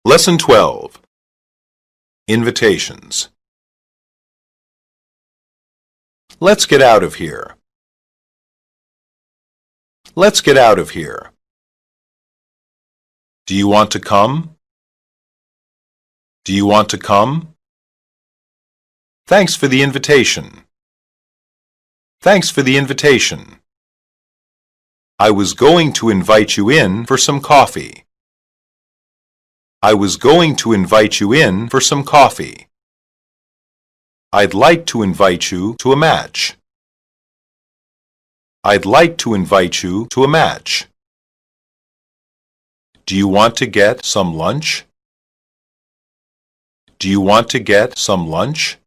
Lesson 12. Invitations. Let's get out of here. Let's get out of here. Do you want to come? Do you want to come? Thanks for the invitation. Thanks for the invitation. I was going to invite you in for some coffee. I was going to invite you in for some coffee. I'd like to invite you to a match. I'd like to invite you to a match. Do you want to get some lunch? Do you want to get some lunch?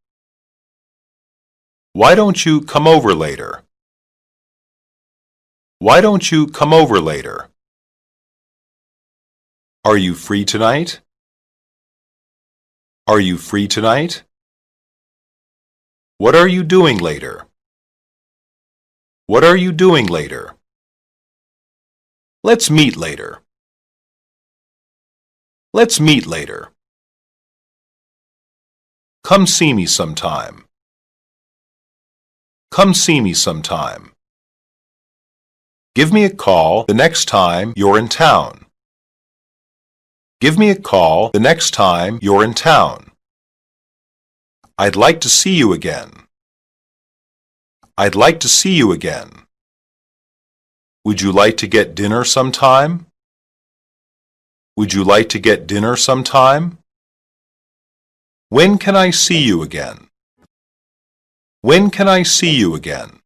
Why don't you come over later? Why don't you come over later? Are you free tonight? Are you free tonight? What are you doing later? What are you doing later? Let's meet later. Let's meet later. Come see me sometime. Come see me sometime. Give me a call the next time you're in town. Give me a call the next time you're in town. I'd like to see you again. I'd like to see you again. Would you like to get dinner sometime? Would you like to get dinner sometime? When can I see you again? When can I see you again?